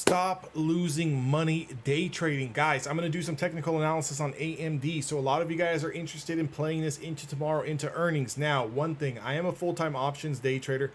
Stop losing money day trading. Guys, I'm going to do some technical analysis on AMD. So a lot of you guys are interested in playing this into tomorrow, into earnings. Now, one thing, I am a full-time options day trader.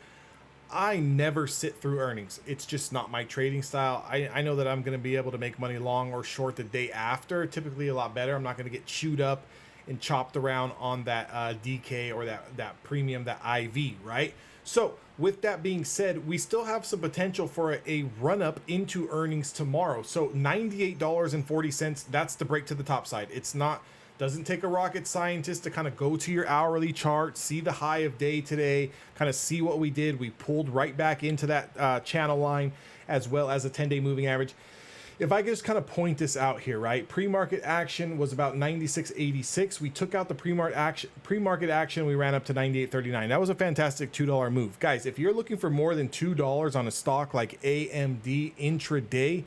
I never sit through earnings. It's just not my trading style. I know that I'm going to be able to make money long or short the day after, typically a lot better. I'm not going to get chewed up and chopped around on that DK or that premium, that IV, right? So with that being said, we still have some potential for a run up into earnings tomorrow. So $98.40, that's the break to the top side. It's not, doesn't take a rocket scientist to kind of go to your hourly chart, see the high of day today, kind of see what we did. We pulled right back into that channel line, as well as a 10-day moving average. If I could just kind of point this out here, right? Pre-market action was about 96.86. We took out the pre-market action. We ran up to 98.39. That was a fantastic $2 move. Guys, if you're looking for more than $2 on a stock like AMD intraday,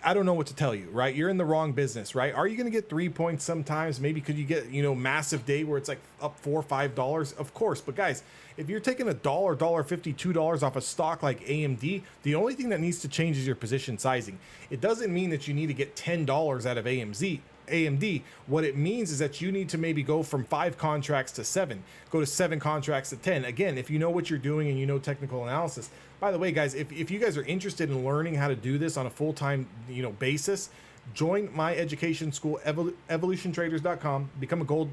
I don't know what to tell you, right? You're in the wrong business, right? Are you going to get 3 points sometimes? Maybe could you get, massive day where it's like up $4 or $5? Of course. But guys, if you're taking $1, $1.50, $2 off a stock like AMD, the only thing that needs to change is your position sizing. It doesn't mean that you need to get $10 out of AMD. What it means is that you need to maybe go from 5 contracts to 7, go to 7 contracts to 10. Again, if you know what you're doing and you know technical analysis. By the way, guys, if you guys are interested in learning how to do this on a full-time basis, join my education school, evolutiontraders.com, become a gold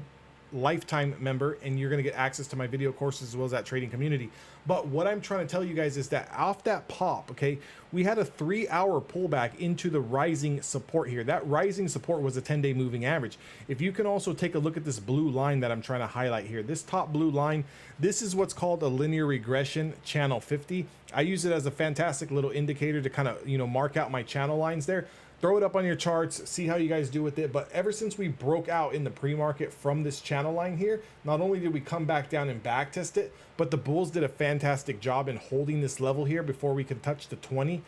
lifetime member, and you're going to get access to my video courses as well as that trading community. But what I'm trying to tell you guys is that off that pop, okay, we had a 3-hour pullback into the rising support here. That rising support was a 10-day moving average. If you can also take a look at this blue line that I'm trying to highlight here, this top blue line, this is what's called a linear regression channel 50. I use it as a fantastic little indicator to kind of mark out my channel lines there. Throw it up on your charts, see how you guys do with it. But ever since we broke out in the pre-market from this channel line here, not only did we come back down and back test it, but the bulls did a fantastic job in holding this level here before we could touch the 20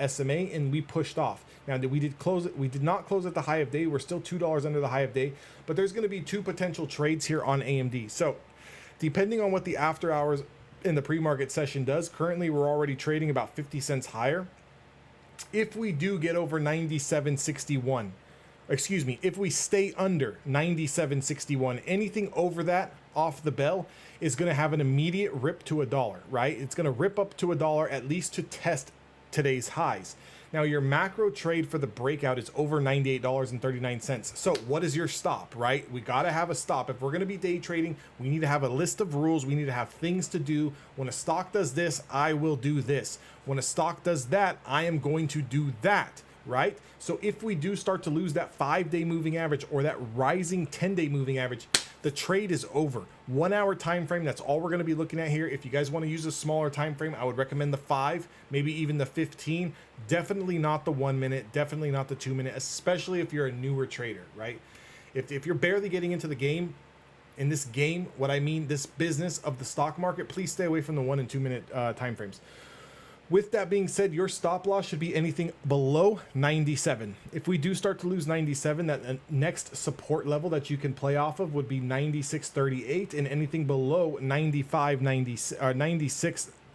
SMA, and we pushed off. Now we did not close at the high of day. We're still $2 under the high of day, but there's going to be 2 potential trades here on AMD. So depending on what the after hours in the pre-market session does, currently we're already trading about 50 cents higher. If we do get over 97.61, excuse me, if we stay under 97.61, anything over that off the bell is going to have an immediate rip to $1, right? It's going to rip up to $1 at least to test today's highs. Now your macro trade for the breakout is over $98.39. So what is your stop, right? We got to have a stop. If we're going to be day trading, we need to have a list of rules. We need to have things to do. When a stock does this, I will do this. When a stock does that, I am going to do that, right? So if we do start to lose that 5-day moving average or that rising 10-day moving average, the trade is over. 1 hour time frame, that's all we're going to be looking at here. If you guys want to use a smaller time frame, I would recommend the 5, maybe even the 15. Definitely not the 1 minute, definitely not the 2 minute, especially if you're a newer trader, right? If you're barely getting into the game, in this game, what I mean, this business of the stock market, please stay away from the 1 and 2 minute time frames. With that being said, your stop loss should be anything below 97. If we do start to lose 97, that next support level that you can play off of would be 96.38, and anything below 96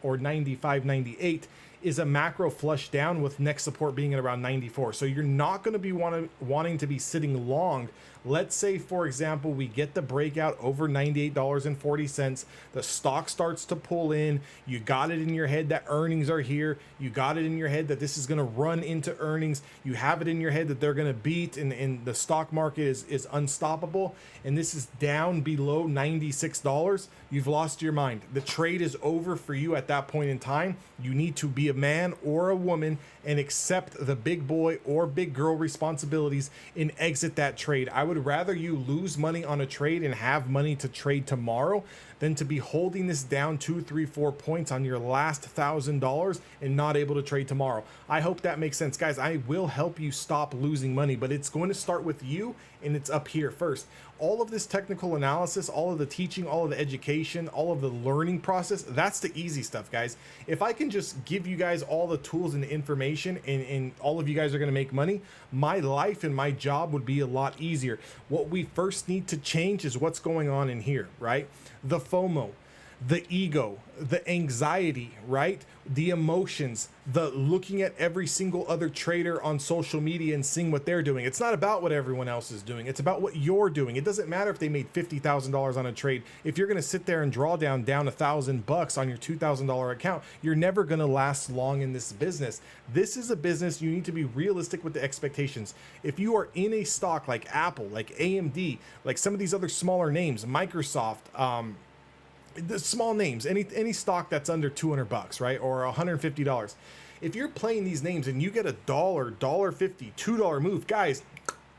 or 95.98 is a macro flush down, with next support being at around 94. So you're not going to be wanting to be sitting long. Let's say, for example, we get the breakout over $98.40. The stock starts to pull in. You got it in your head that earnings are here. You got it in your head that this is going to run into earnings. You have it in your head that they're going to beat, and the stock market is unstoppable. And this is down below $96. You've lost your mind. The trade is over for you at that point in time. You need to be a man or a woman and accept the big boy or big girl responsibilities and exit that trade. I would rather you lose money on a trade and have money to trade tomorrow than to be holding this down 2, 3, 4 points on your last $1,000 and not able to trade tomorrow. I hope that makes sense, guys. I will help you stop losing money, but it's going to start with you, and it's up here first. All of this technical analysis, all of the teaching, all of the education, all of the learning process, that's the easy stuff, guys. If I can just give you guys all the tools and the information, and all of you guys are going to make money, my life and my job would be a lot easier. What we first need to change is what's going on in here, right? The FOMO. the ego, the anxiety, right? The emotions, the looking at every single other trader on social media and seeing what they're doing. It's not about what everyone else is doing. It's about what you're doing. It doesn't matter if they made $50,000 on a trade. If you're going to sit there and draw down $1,000 on your $2,000 account, you're never going to last long in this business. This is a business. You need to be realistic with the expectations. If you are in a stock like Apple, like AMD, like some of these other smaller names, Microsoft, the small names, any stock that's under $200, right, or $150. If you're playing these names and you get a $1, $1.50, $2 move, guys,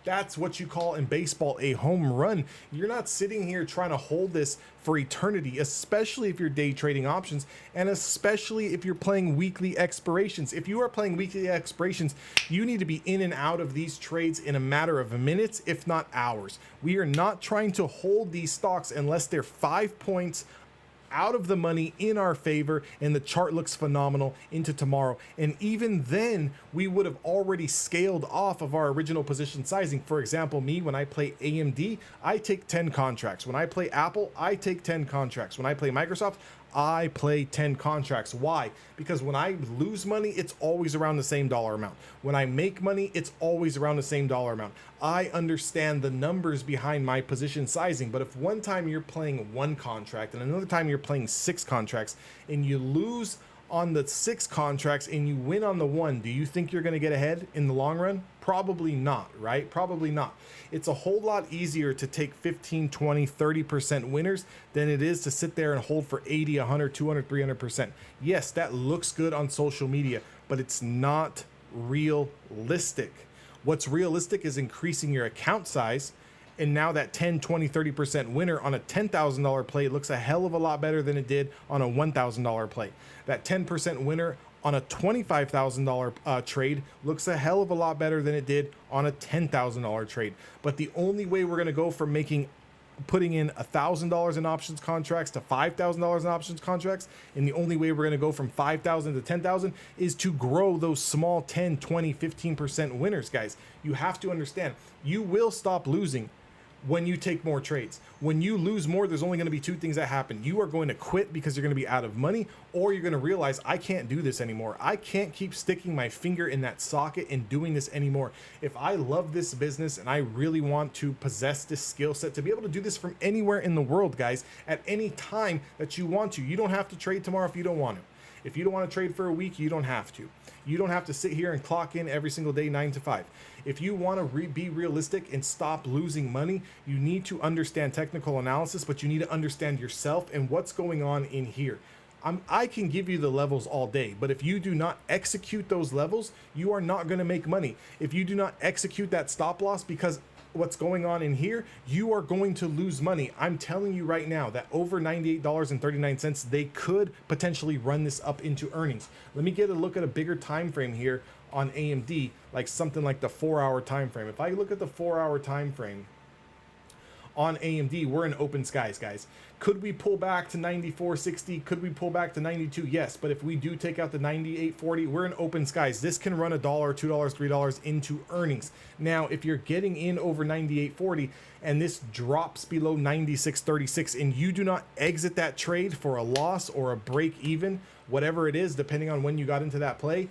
that's what you call in baseball a home run. You're not sitting here trying to hold this for eternity, especially if you're day trading options, and especially if you're playing weekly expirations. If you are playing weekly expirations, you need to be in and out of these trades in a matter of minutes, if not hours. We are not trying to hold these stocks unless they're 5 points out of the money in our favor and the chart looks phenomenal into tomorrow. And even then, we would have already scaled off of our original position sizing. For example, me, when I play AMD, I take 10 contracts. When I play Apple, I take 10 contracts. When I play Microsoft, I play 10 contracts. Why? Because when I lose money, it's always around the same dollar amount. When I make money, it's always around the same dollar amount. I understand the numbers behind my position sizing, but if one time you're playing 1 contract and another time you're playing 6 contracts and you lose on the 6 contracts and you win on the 1, do you think you're going to get ahead in the long run? Probably not, right? Probably not. It's a whole lot easier to take 15, 20, 30% winners than it is to sit there and hold for 80, 100, 200, 300%. Yes, that looks good on social media, but it's not realistic. What's realistic is increasing your account size. And now that 10, 20, 30% winner on a $10,000 play looks a hell of a lot better than it did on a $1,000 play. That 10% winner on a $25,000 trade looks a hell of a lot better than it did on a $10,000 trade. But the only way we're going to go from putting in $1,000 in options contracts to $5,000 in options contracts, and the only way we're going to go from 5,000 to 10,000 is to grow those small 10, 20, 15% winners, guys. You have to understand, you will stop losing when you take more trades. When you lose more, there's only going to be 2 things that happen. You are going to quit because you're going to be out of money, or you're going to realize, I can't do this anymore. I can't keep sticking my finger in that socket and doing this anymore. If I love this business and I really want to possess this skill set to be able to do this from anywhere in the world, guys, at any time that you want to, you don't have to trade tomorrow if you don't want to. If you don't want to trade for a week, you don't have to. You don't have to sit here and clock in every single day 9 to 5. If you want to be realistic and stop losing money, you need to understand technical analysis, but you need to understand yourself and what's going on in here. I can give you the levels all day, but if you do not execute those levels, you are not going to make money. If you do not execute that stop loss because what's going on in here, you are going to lose money. I'm telling you right now that over $98.39, they could potentially run this up into earnings. Let me get a look at a bigger time frame here on AMD, like something like the 4-hour time frame. If I look at the 4-hour time frame on AMD, we're in open skies, guys. Could we pull back to 94.60? Could we pull back to 92? Yes, but if we do take out the 98.40, we're in open skies. This can run $1, $2, $3 into earnings. Now, if you're getting in over 98.40 and this drops below 96.36 and you do not exit that trade for a loss or a break even, whatever it is, depending on when you got into that play,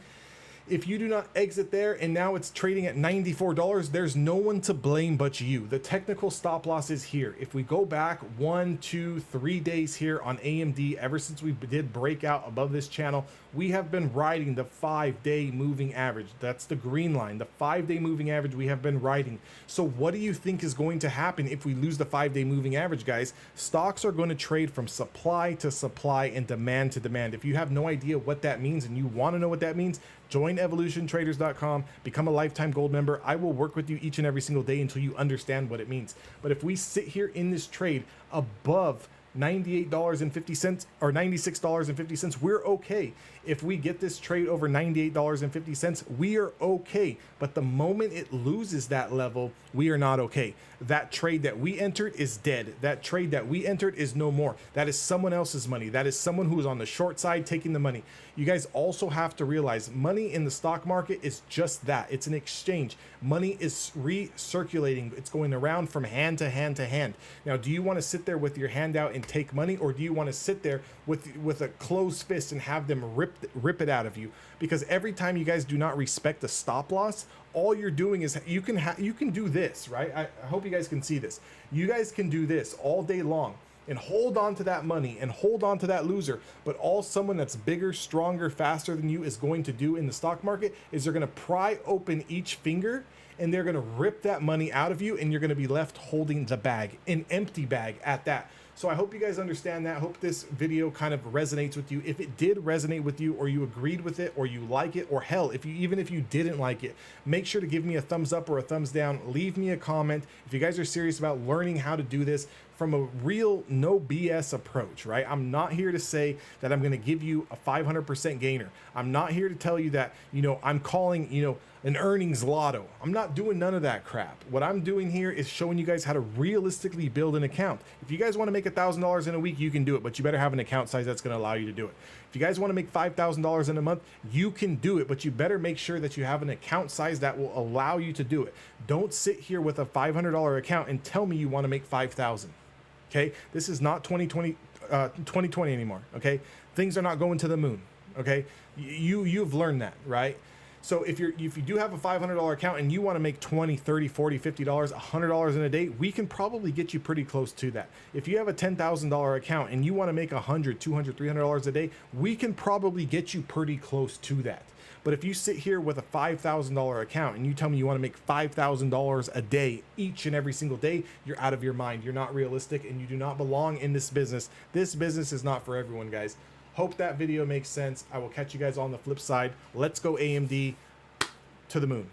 if you do not exit there and now it's trading at $94, there's no one to blame but you. The technical stop loss is here. If we go back 1, 2, 3 days here on AMD, ever since we did break out above this channel, we have been riding the 5-day moving average. That's the green line, the 5-day moving average we have been riding. So what do you think is going to happen if we lose the 5-day moving average, guys? Stocks are going to trade from supply to supply and demand to demand. If you have no idea what that means and you want to know what that means, join evolutiontraders.com, become a lifetime gold member. I will work with you each and every single day until you understand what it means. But if we sit here in this trade above $98.50 or $96.50, we're okay. If we get this trade over $98.50, we are okay. But the moment it loses that level, we are not okay. That trade that we entered is dead. That trade that we entered is no more. That is someone else's money. That is someone who is on the short side taking the money. You guys also have to realize money in the stock market is just that. It's an exchange. Money is recirculating. It's going around from hand to hand to hand. Now, do you want to sit there with your hand out and take money, or do you want to sit there with a closed fist and have them rip it out of you? Because every time you guys do not respect the stop loss, all you're doing is you can do this, right? I hope you guys can see this. You guys can do this all day long and hold on to that money and hold on to that loser. But all someone that's bigger, stronger, faster than you is going to do in the stock market is they're going to pry open each finger and they're going to rip that money out of you, and you're going to be left holding the bag, an empty bag at that. So I hope you guys understand that. I hope this video kind of resonates with you. If it did resonate with you, or you agreed with it, or you like it, or hell, even if you didn't like it, make sure to give me a thumbs up or a thumbs down. Leave me a comment if you guys are serious about learning how to do this from a real no BS approach, right? I'm not here to say that I'm going to give you a 500% gainer. I'm not here to tell you that, I'm calling, an earnings lotto. I'm not doing none of that crap. What I'm doing here is showing you guys how to realistically build an account. If you guys want to make $1,000 in a week, you can do it, but you better have an account size that's going to allow you to do it. If you guys want to make $5,000 in a month, you can do it, but you better make sure that you have an account size that will allow you to do it. Don't sit here with a $500 account and tell me you want to make 5,000. Okay, this is not 2020 anymore. Okay, things are not going to the moon. Okay, you've learned that, right? So if you do have a $500 account and you want to make $20, $30, $40, $50, $100 in a day, we can probably get you pretty close to that. If you have a $10,000 account and you want to make $100, $200, $300 a day, we can probably get you pretty close to that. But if you sit here with a $5,000 account and you tell me you want to make $5,000 a day each and every single day, you're out of your mind. You're not realistic and you do not belong in this business. This business is not for everyone, guys. Hope that video makes sense. I will catch you guys on the flip side. Let's go AMD to the moon.